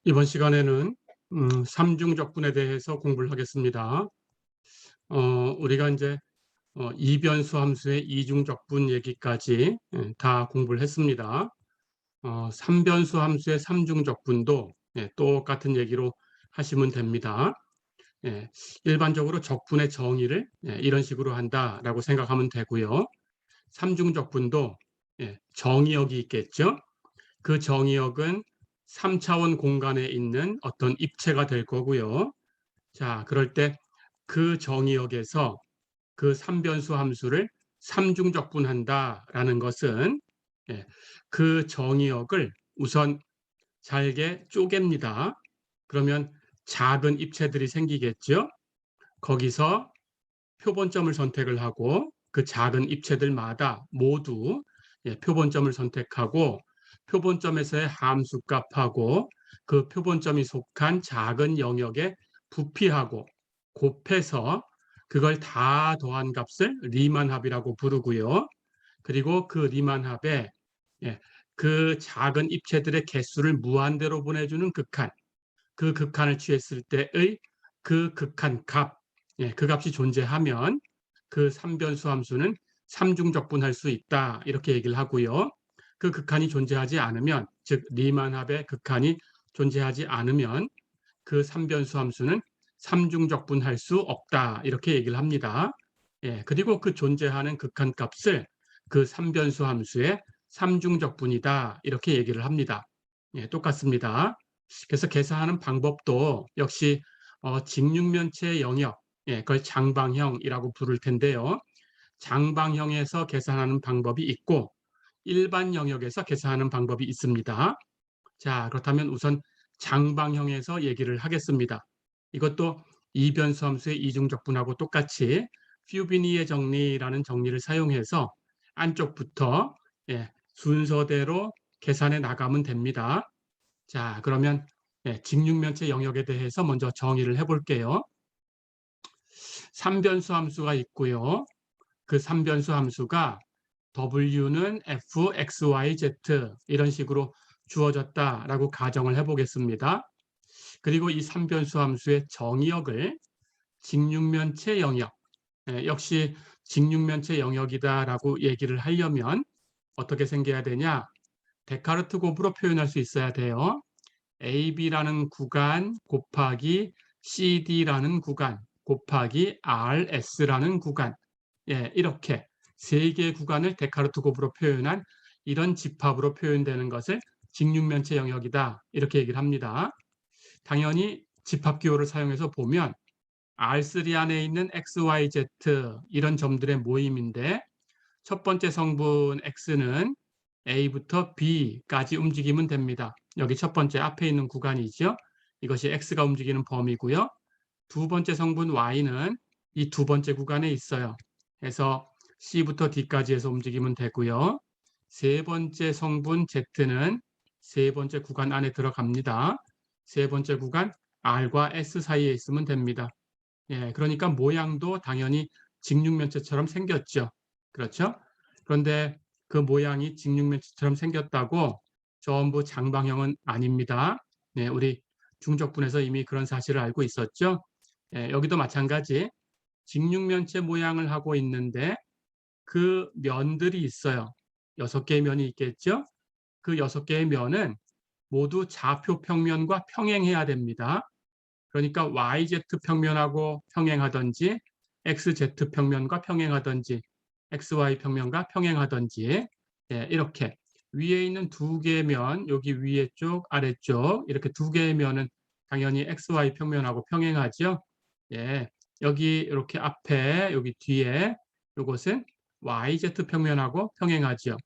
이번 시간에는 삼중적분에 대해서 공부를 하겠습니다. 우리가 이제 이변수 함수의 이중적분 얘기까지 다 공부를 했습니다. 삼변수 함수의 삼중적분도 똑같은 얘기로 하시면 됩니다. 일반적으로 적분의 정의를 이런 식으로 한다라고 생각하면 되고요. 삼중적분도 정의역이 있겠죠. 그 정의역은 3차원 공간에 있는 어떤 입체가 될 거고요. 자, 그럴 때 그 정의역에서 그 삼변수 함수를 삼중적분한다라는 것은 그 정의역을 우선 잘게 쪼갭니다. 그러면 작은 입체들이 생기겠죠. 거기서 표본점을 선택을 하고 그 작은 입체들마다 모두 표본점을 선택하고 표본점에서의 함수값하고 그 표본점이 속한 작은 영역에 부피하고 곱해서 그걸 다 더한 값을 리만합이라고 부르고요. 그리고 그 리만합에 그 작은 입체들의 개수를 무한대로 보내주는 극한, 그 극한을 취했을 때의 그 극한 값, 그 값이 존재하면 그 삼변수 함수는 삼중적분할 수 있다, 이렇게 얘기를 하고요. 그 극한이 존재하지 않으면, 즉 리만합의 극한이 존재하지 않으면 그 삼변수 함수는 삼중적분할 수 없다, 이렇게 얘기를 합니다. 그리고 그 존재하는 극한 값을 그 삼변수 함수의 삼중적분이다, 이렇게 얘기를 합니다. 똑같습니다. 그래서 계산하는 방법도 역시 직육면체 영역, 그걸 장방형이라고 부를 텐데요. 장방형에서 계산하는 방법이 있고 일반 영역에서 계산하는 방법이 있습니다. 자, 그렇다면 우선 장방형에서 얘기를 하겠습니다. 이것도 이변수 함수의 이중적분하고 똑같이 퓨비니의 정리라는 정리를 사용해서 안쪽부터 순서대로 계산해 나가면 됩니다. 자, 그러면 직육면체 영역에 대해서 먼저 정의를 해볼게요. 삼변수 함수가 있고요. 그 삼변수 함수가 W는 f, x, y, z 이런 식으로 주어졌다라고 가정을 해보겠습니다. 그리고 이 삼변수 함수의 정의역을 직육면체 영역, 역시 직육면체 영역이다라고 얘기를 하려면 어떻게 생겨야 되냐? 데카르트 곱으로 표현할 수 있어야 돼요. AB라는 구간 곱하기 CD라는 구간 곱하기 RS라는 구간, 이렇게 세 개의 구간을 데카르트 곱으로 표현한 이런 집합으로 표현되는 것을 직육면체 영역이다, 이렇게 얘기를 합니다. 당연히 집합기호를 사용해서 보면 R3 안에 있는 X, Y, Z 이런 점들의 모임인데 첫 번째 성분 X는 A부터 B까지 움직이면 됩니다. 여기 첫 번째 앞에 있는 구간이죠. 이것이 X가 움직이는 범위고요. 두 번째 성분 Y는 이 두 번째 구간에 있어요. 그래서 C부터 D까지 해서 움직이면 되고요. 세 번째 성분 Z는 세 번째 구간 안에 들어갑니다. 세 번째 구간 R과 S 사이에 있으면 됩니다. 그러니까 모양도 당연히 직육면체처럼 생겼죠. 그렇죠? 그런데 그 모양이 직육면체처럼 생겼다고 전부 장방형은 아닙니다. 우리 중적분에서 이미 그런 사실을 알고 있었죠. 여기도 마찬가지 직육면체 모양을 하고 있는데 그 면들이 있어요. 6개의 면이 있겠죠. 그 6개의 면은 모두 좌표 평면과 평행해야 됩니다. 그러니까 YZ 평면하고 평행하든지 XZ 평면과 평행하든지 XY 평면과 평행하든지 이렇게 위에 있는 두 개의 면, 여기 위에 쪽, 아래쪽 이렇게 두 개의 면은 당연히 XY 평면하고 평행하죠. 여기 이렇게 앞에 여기 뒤에 이것은 YZ 평면하고 평행하죠.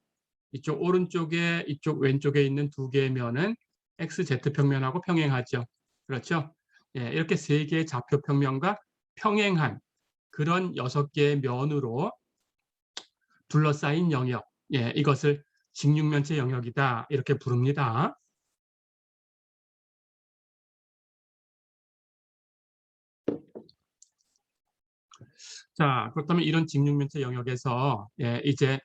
이쪽 오른쪽에 이쪽 왼쪽에 있는 두 개의 면은 XZ 평면하고 평행하죠. 그렇죠? 이렇게 세 개의 좌표 평면과 평행한 그런 6개의 면으로 둘러싸인 영역, 이것을 직육면체 영역이다, 이렇게 부릅니다. 자, 그렇다면 이런 직육면체 영역에서 이제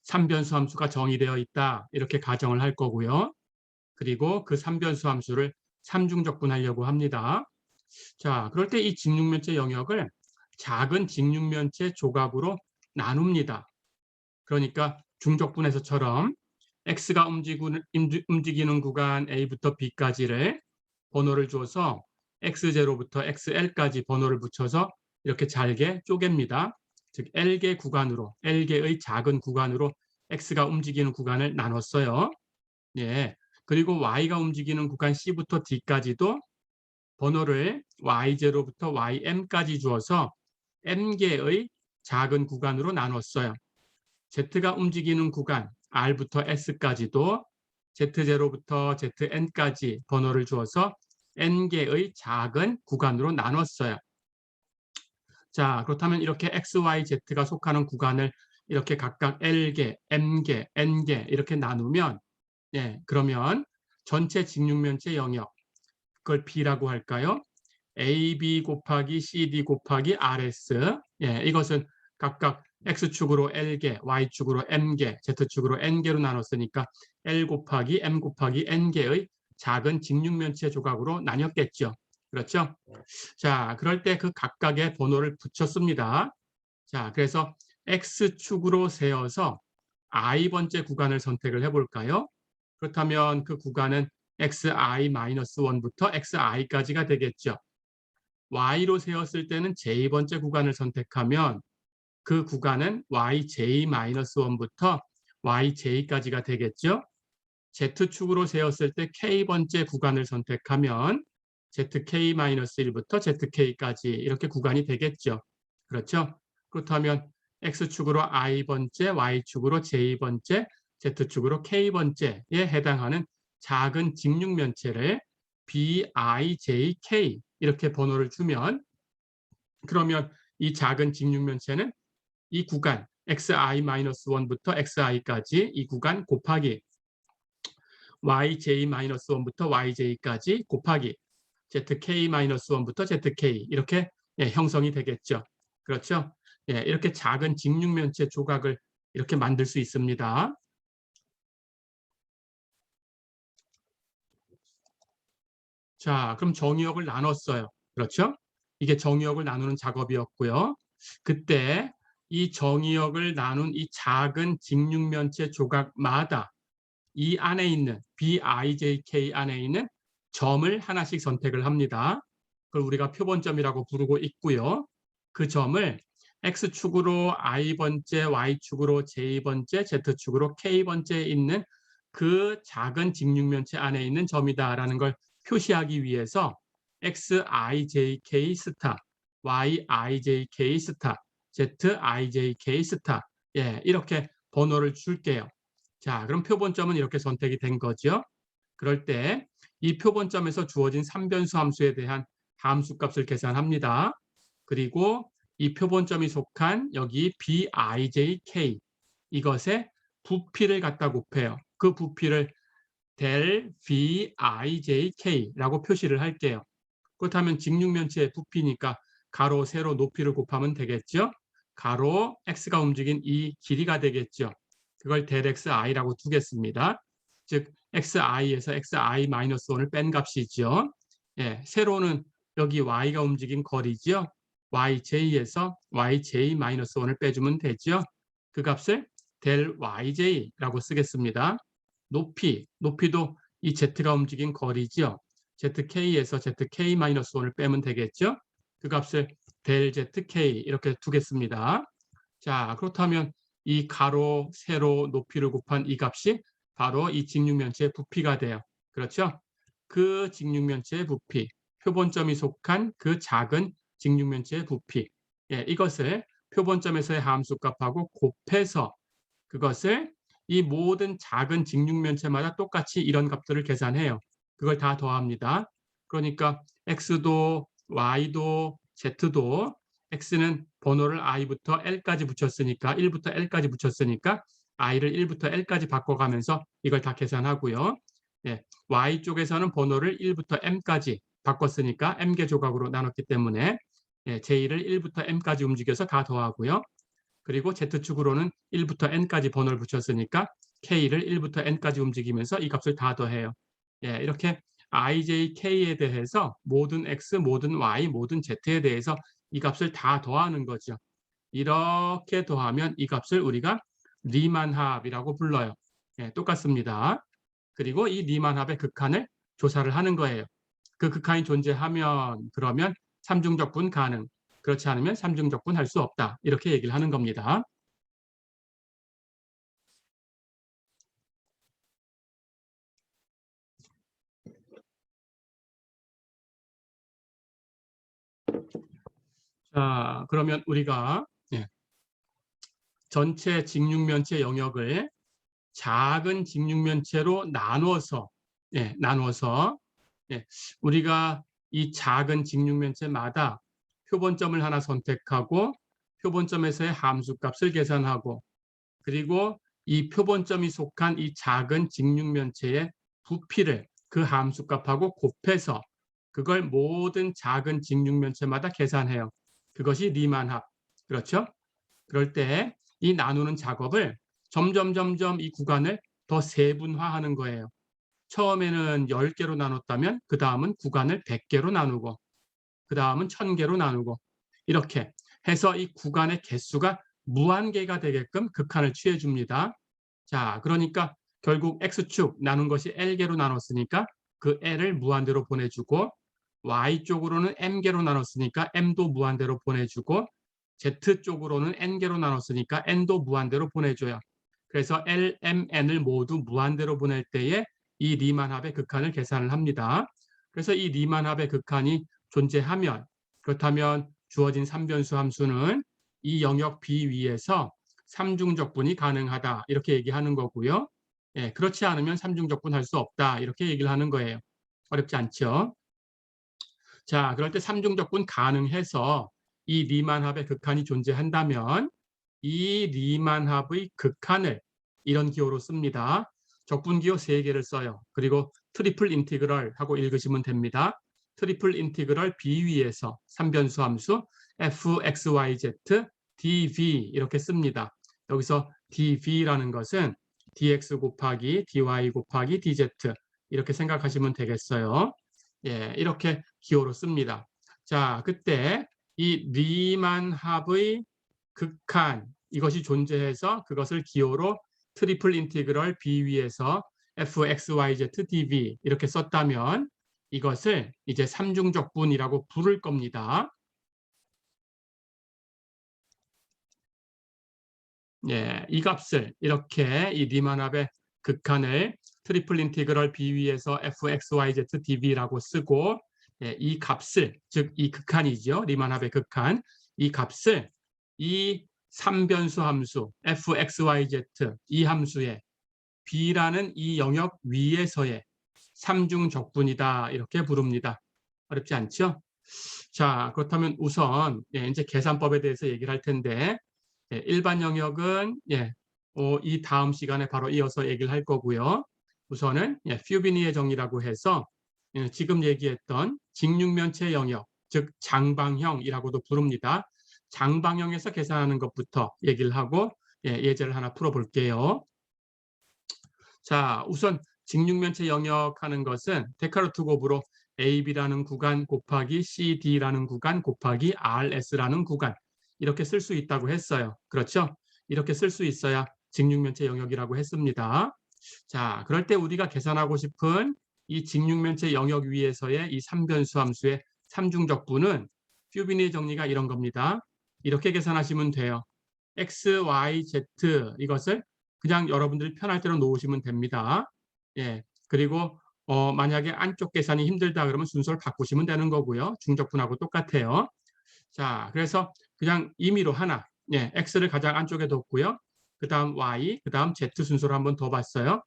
삼변수 함수가 정의되어 있다, 이렇게 가정을 할 거고요. 그리고 그 3변수 함수를 삼중적분하려고 합니다. 자, 그럴 때 이 직육면체 영역을 작은 직육면체 조각으로 나눕니다. 그러니까 중적분에서처럼 x가 움직이는 구간 a부터 b까지를 번호를 줘서 x0부터 xl까지 번호를 붙여서 이렇게 잘게 쪼갭니다. 즉 L개 구간으로, L개의 작은 구간으로 x가 움직이는 구간을 나눴어요. 예. 그리고 y가 움직이는 구간 c부터 d까지도 번호를 y0부터 ym까지 주어서 m개의 작은 구간으로 나눴어요. z가 움직이는 구간 r부터 s까지도 z0부터 zn까지 번호를 주어서 n개의 작은 구간으로 나눴어요. 자, 그렇다면 이렇게 x, y, z가 속하는 구간을 이렇게 각각 L개, M개, N개 이렇게 나누면 그러면 전체 직육면체 영역, 그걸 B라고 할까요? AB 곱하기 CD 곱하기 RS. 이것은 각각 X축으로 L개, Y축으로 M개, Z축으로 N개로 나눴으니까 L 곱하기 M 곱하기 N개의 작은 직육면체 조각으로 나뉘었겠죠. 그렇죠? 자, 그럴 때 그 각각의 번호를 붙였습니다. 자, 그래서 X축으로 세어서 I번째 구간을 선택을 해볼까요? 그렇다면 그 구간은 xi-1부터 xi까지가 되겠죠. y로 세웠을 때는 j번째 구간을 선택하면 그 구간은 yj-1부터 yj까지가 되겠죠. z축으로 세웠을 때 k번째 구간을 선택하면 zk-1부터 zk까지 이렇게 구간이 되겠죠. 그렇죠? 그렇다면 x축으로 i번째, y축으로 j번째, z축으로 k번째에 해당하는 작은 직육면체를 bijk 이렇게 번호를 주면 그러면 이 작은 직육면체는 이 구간 xi-1부터 xi까지 이 구간 곱하기 yj-1부터 yj까지 곱하기 zk-1부터 zk 이렇게 형성이 되겠죠. 그렇죠? 이렇게 작은 직육면체 조각을 이렇게 만들 수 있습니다. 자, 그럼 정의역을 나눴어요. 그렇죠? 이게 정의역을 나누는 작업이었고요. 그때 이 정의역을 나눈 이 작은 직육면체 조각마다 이 안에 있는 bijk 안에 있는 점을 하나씩 선택을 합니다. 그걸 우리가 표본점이라고 부르고 있고요. 그 점을 x축으로 i번째, y축으로 j번째, z축으로 k번째에 있는 그 작은 직육면체 안에 있는 점이다라는 걸 표시하기 위해서 xijk 스타, yijk 스타, zijk 스타 이렇게 번호를 줄게요. 자, 그럼 표본점은 이렇게 선택이 된 거죠. 그럴 때 이 표본점에서 주어진 3변수 함수에 대한 함수값을 계산합니다. 그리고 이 표본점이 속한 여기 bijk 이것에 부피를 갖다 곱해요. 그 부피를 del bijk라고 표시를 할게요. 그렇다면 직육면체의 부피니까 가로, 세로, 높이를 곱하면 되겠죠. 가로 x가 움직인 이 길이가 되겠죠. 그걸 del xi라고 두겠습니다. 즉 xi에서 xi-1을 뺀 값이죠. 세로는 여기 y가 움직인 거리죠. yj에서 yj-1을 빼주면 되죠. 그 값을 del yj라고 쓰겠습니다. 높이도 이 z가 움직인 거리죠. zk에서 zk-1을 빼면 되겠죠. 그 값을 del zk 이렇게 두겠습니다. 자, 그렇다면 이 가로, 세로, 높이를 곱한 이 값이 바로 이 직육면체의 부피가 돼요. 그렇죠? 그 직육면체의 부피, 표본점이 속한 그 작은 직육면체의 부피, 이것을 표본점에서의 함수값하고 곱해서 그것을 이 모든 작은 직육면체마다 똑같이 이런 값들을 계산해요. 그걸 다 더합니다. 그러니까 x도 y도 z도 x는 번호를 i부터 l까지 붙였으니까 1부터 l까지 붙였으니까 i를 1부터 l까지 바꿔가면서 이걸 다 계산하고요. y쪽에서는 번호를 1부터 m까지 바꿨으니까 m개 조각으로 나눴기 때문에 j를 1부터 m까지 움직여서 다 더하고요. 그리고 z축으로는 1부터 n까지 번호를 붙였으니까 k를 1부터 n까지 움직이면서 이 값을 다 더해요. 예, 이렇게 ijk에 대해서 모든 x, 모든 y, 모든 z에 대해서 이 값을 다 더하는 거죠. 이렇게 더하면 이 값을 우리가 리만합이라고 불러요. 예, 똑같습니다. 그리고 이 리만합의 극한을 조사를 하는 거예요. 그 극한이 존재하면 그러면 삼중적분 가능, 그렇지 않으면 삼중적분 할 수 없다. 이렇게 얘기를 하는 겁니다. 자, 그러면 우리가 예, 전체 직육면체 영역을 작은 직육면체로 나눠서 예, 우리가 이 작은 직육면체마다 표본점을 하나 선택하고 표본점에서의 함수값을 계산하고 그리고 이 표본점이 속한 이 작은 직육면체의 부피를 그 함수값하고 곱해서 그걸 모든 작은 직육면체마다 계산해요. 그것이 리만합. 그렇죠? 그럴 때 이 나누는 작업을 점점 이 구간을 더 세분화하는 거예요. 처음에는 10개로 나눴다면 그 다음은 구간을 100개로 나누고 그 다음은 1000개로 나누고 이렇게 해서 이 구간의 개수가 무한개가 되게끔 극한을 취해줍니다. 자, 그러니까 결국 X축 나눈 것이 L개로 나눴으니까 그 L을 무한대로 보내주고 Y쪽으로는 M개로 나눴으니까 M도 무한대로 보내주고 Z쪽으로는 N개로 나눴으니까 N도 무한대로 보내줘요. 그래서 L, M, N을 모두 무한대로 보낼 때에 이 리만합의 극한을 계산을 합니다. 그래서 이 리만합의 극한이 존재하면 그렇다면 주어진 삼변수 함수는 이 영역 B 위에서 삼중적분이 가능하다 이렇게 얘기하는 거고요. 예, 그렇지 않으면 삼중적분 할 수 없다 이렇게 얘기를 하는 거예요. 어렵지 않죠? 자, 그럴 때 삼중적분 가능해서 이 리만합의 극한이 존재한다면 이 리만합의 극한을 이런 기호로 씁니다. 적분기호 3개를 써요. 그리고 트리플 인티그럴 하고 읽으시면 됩니다. 트리플 인티그럴 b 위에서 삼변수 함수 fxyz dv 이렇게 씁니다. 여기서 dv라는 것은 dx 곱하기 dy 곱하기 dz 이렇게 생각하시면 되겠어요. 예, 이렇게 기호로 씁니다. 자, 그때 이 리만합의 극한 이것이 존재해서 그것을 기호로 트리플 인티그럴 b 위에서 fxyz dv 이렇게 썼다면 이것을 이제 삼중적분이라고 부를 겁니다. 예, 이 값을 이렇게 이 리만합의 극한을 트리플 인티그럴 b 위에서 fxyz dv라고 쓰고 예, 이 값을 즉 이 극한이죠. 리만합의 극한 이 값을 이 삼변수 함수 fxyz 이 함수의 b라는 이 영역 위에서의 삼중적분이다 이렇게 부릅니다. 어렵지 않죠? 자, 그렇다면 우선 예, 이제 계산법에 대해서 얘기를 할 텐데 예, 일반 영역은 예, 이 다음 시간에 바로 이어서 얘기를 할 거고요. 우선은 예, 퓨비니의 정의라고 해서 예, 지금 얘기했던 직육면체 영역, 즉 장방형이라고도 부릅니다. 장방형에서 계산하는 것부터 얘기를 하고 예, 예제를 하나 풀어볼게요. 자, 우선 직육면체 영역 하는 것은 데카르트 곱으로 AB라는 구간 곱하기 CD라는 구간 곱하기 RS라는 구간 이렇게 쓸 수 있다고 했어요. 그렇죠? 이렇게 쓸 수 있어야 직육면체 영역이라고 했습니다. 자, 그럴 때 우리가 계산하고 싶은 이 직육면체 영역 위에서의 이 삼변수 함수의 삼중적분은 퓨비니 정리가 이런 겁니다. 이렇게 계산하시면 돼요. X, Y, Z 이것을 그냥 여러분들이 편할 대로 놓으시면 됩니다. 예, 그리고 만약에 안쪽 계산이 힘들다 그러면 순서를 바꾸시면 되는 거고요. 중적분하고 똑같아요. 자, 그래서 그냥 임의로 하나, 예, X를 가장 안쪽에 뒀고요. 그 다음 Y, 그 다음 Z 순서로 한번 더 봤어요.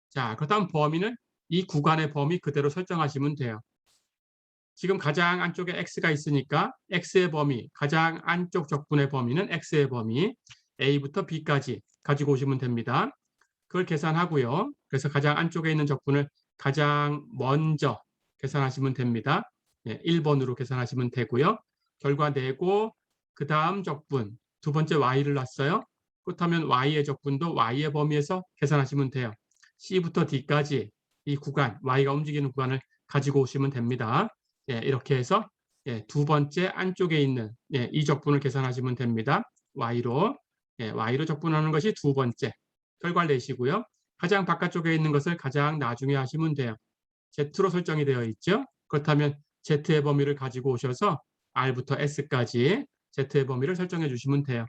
자, 그 다음 범위는 이 구간의 범위 그대로 설정하시면 돼요. 지금 가장 안쪽에 X가 있으니까 X의 범위, 가장 안쪽 적분의 범위는 X의 범위, A부터 B까지 가지고 오시면 됩니다. 그걸 계산하고요. 그래서 가장 안쪽에 있는 적분을 가장 먼저 계산하시면 됩니다. 예, 1번으로 계산하시면 되고요. 결과 내고 그 다음 적분, 두 번째 Y를 놨어요. 그렇다면 Y의 적분도 Y의 범위에서 계산하시면 돼요. C부터 D까지 이 구간, y가 움직이는 구간을 가지고 오시면 됩니다. 예, 이렇게 해서 예, 두 번째 안쪽에 있는 예, 이 적분을 계산하시면 됩니다. y로 예, y로 적분하는 것이 두 번째 결과를 내시고요. 가장 바깥쪽에 있는 것을 가장 나중에 하시면 돼요. Z로 설정이 되어 있죠. 그렇다면 Z의 범위를 가지고 오셔서 R부터 S까지 Z의 범위를 설정해 주시면 돼요.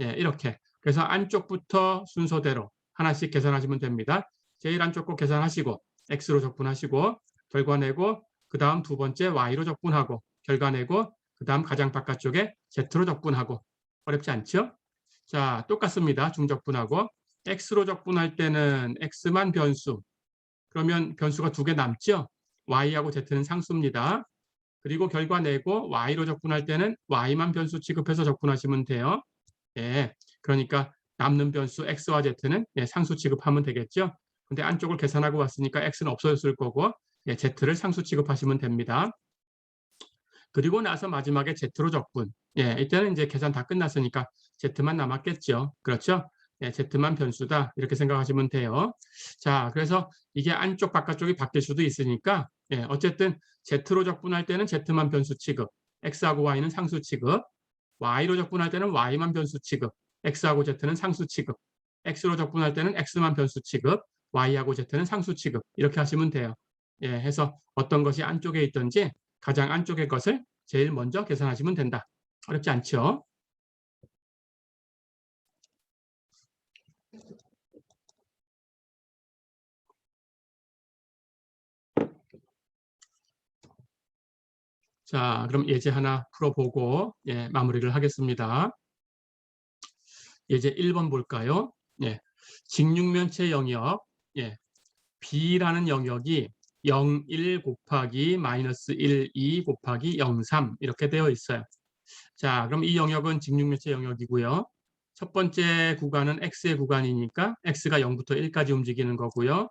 예, 이렇게. 그래서 안쪽부터 순서대로 하나씩 계산하시면 됩니다. 제일 안쪽 거 계산하시고 X로 적분하시고 결과 내고 그 다음 두 번째 Y로 적분하고 결과 내고 그 다음 가장 바깥쪽에 Z로 적분하고 어렵지 않죠? 자, 똑같습니다. 중적분하고 X로 적분할 때는 X만 변수 그러면 변수가 두 개 남죠? y하고 z는 상수입니다. 그리고 결과 내고 y로 적분할 때는 y만 변수 취급해서 적분하시면 돼요. 예, 그러니까 남는 변수 x와 z는 예, 상수 취급하면 되겠죠. 근데 안쪽을 계산하고 왔으니까 x는 없어졌을 거고 예, z를 상수 취급하시면 됩니다. 그리고 나서 마지막에 z로 적분. 예, 이때는 이제 계산 다 끝났으니까 z만 남았겠죠. 그렇죠? 예, z만 변수다. 이렇게 생각하시면 돼요. 자, 그래서 이게 안쪽 바깥쪽이 바뀔 수도 있으니까 예, 어쨌든 z로 적분할 때는 z만 변수 취급, x하고 y는 상수 취급, y로 적분할 때는 y만 변수 취급, x하고 z는 상수 취급, x로 적분할 때는 x만 변수 취급, y하고 z는 상수 취급 이렇게 하시면 돼요. 예, 해서 어떤 것이 안쪽에 있든지 가장 안쪽의 것을 제일 먼저 계산하시면 된다. 어렵지 않죠? 자, 그럼 예제 하나 풀어보고 예, 마무리를 하겠습니다. 예제 1번 볼까요? 예, 직육면체 영역 예, B라는 영역이 0, 1 곱하기 마이너스 1, 2 곱하기 0, 3 이렇게 되어 있어요. 자, 그럼 이 영역은 직육면체 영역이고요. 첫 번째 구간은 x의 구간이니까 x가 0부터 1까지 움직이는 거고요.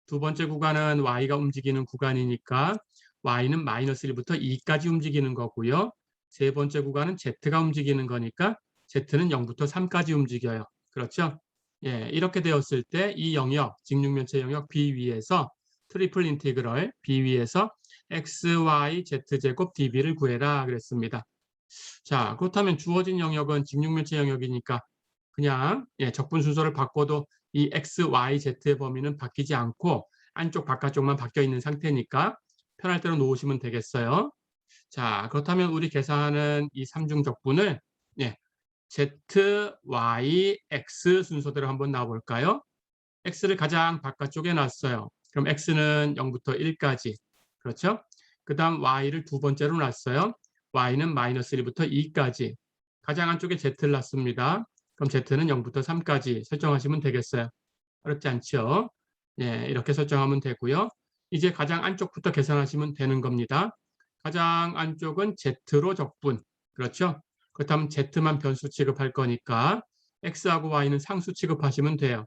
두 번째 구간은 y가 움직이는 구간이니까 y는 마이너스 1부터 2까지 움직이는 거고요. 세 번째 구간은 z가 움직이는 거니까 z는 0부터 3까지 움직여요. 그렇죠? 예, 이렇게 되었을 때 이 영역, 직육면체 영역 B 위에서 트리플 인티그럴 B 위에서 x, y, z 제곱 db를 구해라 그랬습니다. 자, 그렇다면 주어진 영역은 직육면체 영역이니까 그냥 예, 적분 순서를 바꿔도 이 x, y, z의 범위는 바뀌지 않고 안쪽 바깥쪽만 바뀌어 있는 상태니까 편할 대로 놓으시면 되겠어요. 자, 그렇다면 우리 계산하는 이 삼중 적분을 예, z, y, x 순서대로 한번 놔볼까요? x를 가장 바깥쪽에 놨어요. 그럼 x는 0부터 1까지. 그렇죠? 그 다음 y를 두 번째로 놨어요. y는 마이너스 1부터 2까지. 가장 안쪽에 z를 놨습니다. 그럼 z는 0부터 3까지 설정하시면 되겠어요. 어렵지 않죠? 예, 이렇게 설정하면 되고요. 이제 가장 안쪽부터 계산하시면 되는 겁니다. 가장 안쪽은 z로 적분. 그렇죠? 그렇다면 z만 변수 취급할 거니까 x하고 y는 상수 취급하시면 돼요.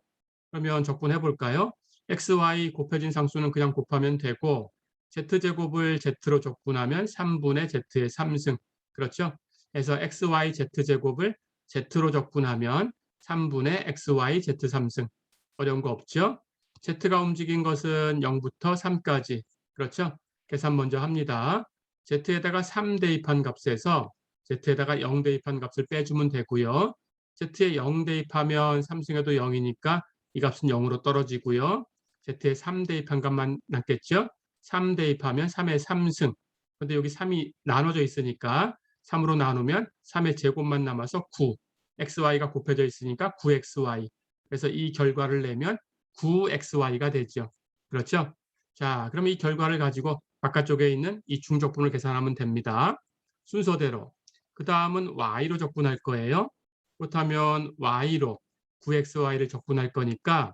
그러면 적분해 볼까요? x, y 곱해진 상수는 그냥 곱하면 되고 z제곱을 z로 적분하면 3분의 z의 3승. 그렇죠? 그래서 x, y, z제곱을 z로 적분하면 3분의 x, y, z 3승. 어려운 거 없죠? z가 움직인 것은 0부터 3까지. 그렇죠? 계산 먼저 합니다. z에다가 3 대입한 값에서 z에다가 0 대입한 값을 빼주면 되고요. z에 0 대입하면 3승에도 0이니까 이 값은 0으로 떨어지고요. z에 3 대입한 값만 남겠죠? 3 대입하면 3의 3승. 근데 여기 3이 나눠져 있으니까 3으로 나누면 3의 제곱만 남아서 9. xy가 곱해져 있으니까 9xy. 그래서 이 결과를 내면 9xy가 되죠. 그렇죠? 자, 그럼 이 결과를 가지고 바깥쪽에 있는 이 중적분을 계산하면 됩니다. 순서대로. 그 다음은 y로 적분할 거예요. 그렇다면 y로 9xy를 적분할 거니까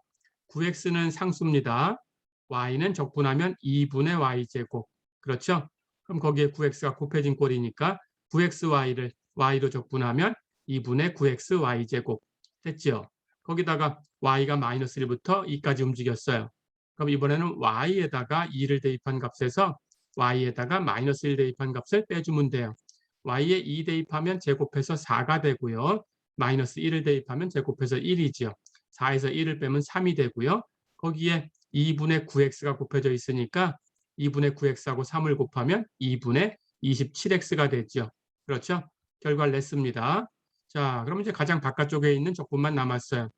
9x는 상수입니다. y는 적분하면 2분의 y제곱. 그렇죠? 그럼 거기에 9x가 곱해진 꼴이니까 9xy를 y로 적분하면 2분의 9xy제곱. 됐죠? 거기다가 y가 마이너스 1부터 2까지 움직였어요. 그럼 이번에는 y에다가 2를 대입한 값에서 y에다가 마이너스 1 대입한 값을 빼주면 돼요. y에 2 대입하면 제곱해서 4가 되고요. 마이너스 1을 대입하면 제곱해서 1이지요. 4에서 1을 빼면 3이 되고요. 거기에 2분의 9x가 곱해져 있으니까 2분의 9x하고 3을 곱하면 2분의 27x가 되죠. 그렇죠? 결과를 냈습니다. 자, 그럼 이제 가장 바깥쪽에 있는 적분만 남았어요.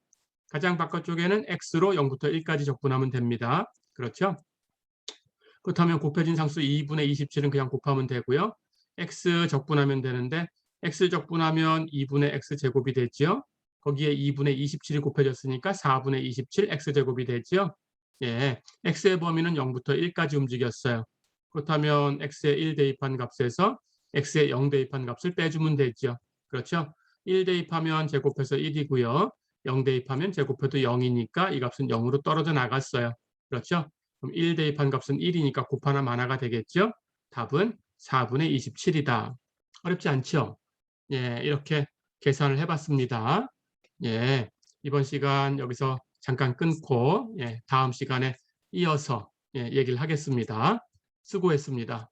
가장 바깥쪽에는 x로 0부터 1까지 적분하면 됩니다. 그렇죠? 그렇다면 곱해진 상수 2분의 27은 그냥 곱하면 되고요. x 적분하면 되는데 x 적분하면 2분의 x제곱이 되죠. 거기에 2분의 27이 곱해졌으니까 4분의 27 x제곱이 되죠. 예, x의 범위는 0부터 1까지 움직였어요. 그렇다면 x에 1 대입한 값에서 x에 0 대입한 값을 빼주면 되죠. 그렇죠? 1 대입하면 제곱해서 1이고요. 0 대입하면 제곱해도 0이니까 이 값은 0으로 떨어져 나갔어요. 그렇죠? 그럼 1 대입한 값은 1이니까 곱하나 마나가 되겠죠? 답은 4분의 27이다. 어렵지 않죠? 예, 이렇게 계산을 해봤습니다. 예, 이번 시간 여기서 잠깐 끊고 다음 시간에 이어서 얘기를 하겠습니다. 수고했습니다.